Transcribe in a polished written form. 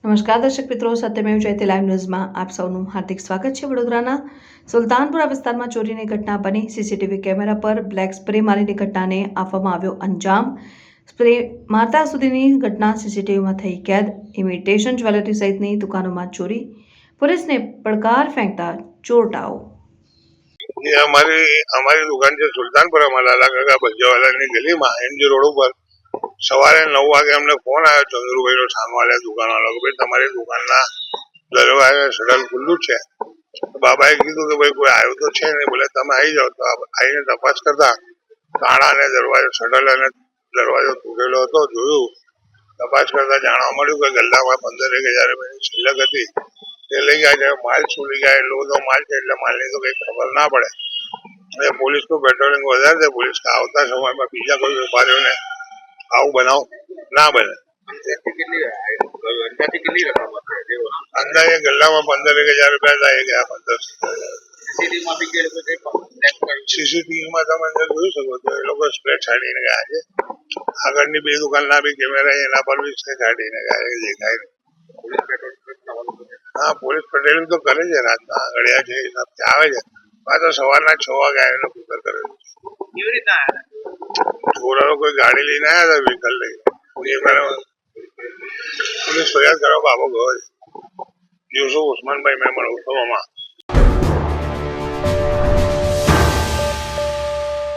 નમસ્કાર દર્શક મિત્રો, સત્યમેવ જયતે લાઈવ ન્યૂઝમાં આપ સૌનું હાર્દિક સ્વાગત છે। વડોદરાના સુલતાનપુરા વિસ્તારમાં ચોરીની ઘટના બની। સીસીટીવી કેમેરા પર બ્લેક સ્પ્રે મારીની ઘટનાને આપવામાં આવ્યો અંજામ। સ્પ્રે મારતા સુધીની ઘટના સીસીટીવીમાં થઈ કેદ। ઇમિટેશન જ્વેલરી સહિતની દુકાનોમાં ચોરી, પોલીસને પડકાર ફેંકતા ચોરટાઓ। ये हमारी दुकान છે સુલતાનપુરા માં લાલા કાકા ભજીયાવાલાની ગલીમાં એમજી રોડ ઉપર સવારે 9 વાગે અમને ફોન આવ્યો ચંદ્રુભાઈ નો સામેવાળા દુકાન વાળો કે ભાઈ તમારી દુકાનના દરવાજે શટર ખુલ્લું છે। બાબાએ કીધું કે ભાઈ કોઈ આવ્યું તો છે નહીં, બોલે તમે આવી જાઓ। તો આવીને તપાસ કરતા તાળા અને દરવાજો શટર અને દરવાજો તૂટેલો હતો। જોયું, તપાસ કરતા જાણવા મળ્યું કે ગલ્લામાં 15,000 રૂપિયાની છિલ્લક હતી, તે લઈ ગયા છે। માલ શું લઈ ગયા, એટલો બધો માલ છે એટલે માલની તો કઈ ખબર ના પડે। અને પોલીસનું પેટ્રોલિંગ વધારે છે। પોલીસ આવતા સમયમાં બીજા કોઈ વેપારીઓને આવું બનાવ ના બને। અંદાજે ગલ્લામાં 15,000 રૂપિયા થાય ગયા। સીસીટીવીમાં તમે જોઈ શકો છો એ લોકો સ્પ્રે છાડીને ગયા છે। આગળની બે દુકાનના બી કેમેરા એના પર બી સ્પ્રે છાડીને ગયા છે, દેખાય નહીં। હા, પોલીસ પેટ્રોલિંગ તો કરે છે, રાતના આગળિયા છે હિસાબથી આવે છે। પાછો સવારના 6 વાગે આવીને કુતર કરે છે। થોડા કોઈ ગાડી લઈને આવ્યા હતા, વ્હીકલ લઈને। પોલીસ ફરિયાદ કરવા બાબો ગયો છે। યુસુફ ઉસ્માનભાઈ મેમણ ઉત્સવમાં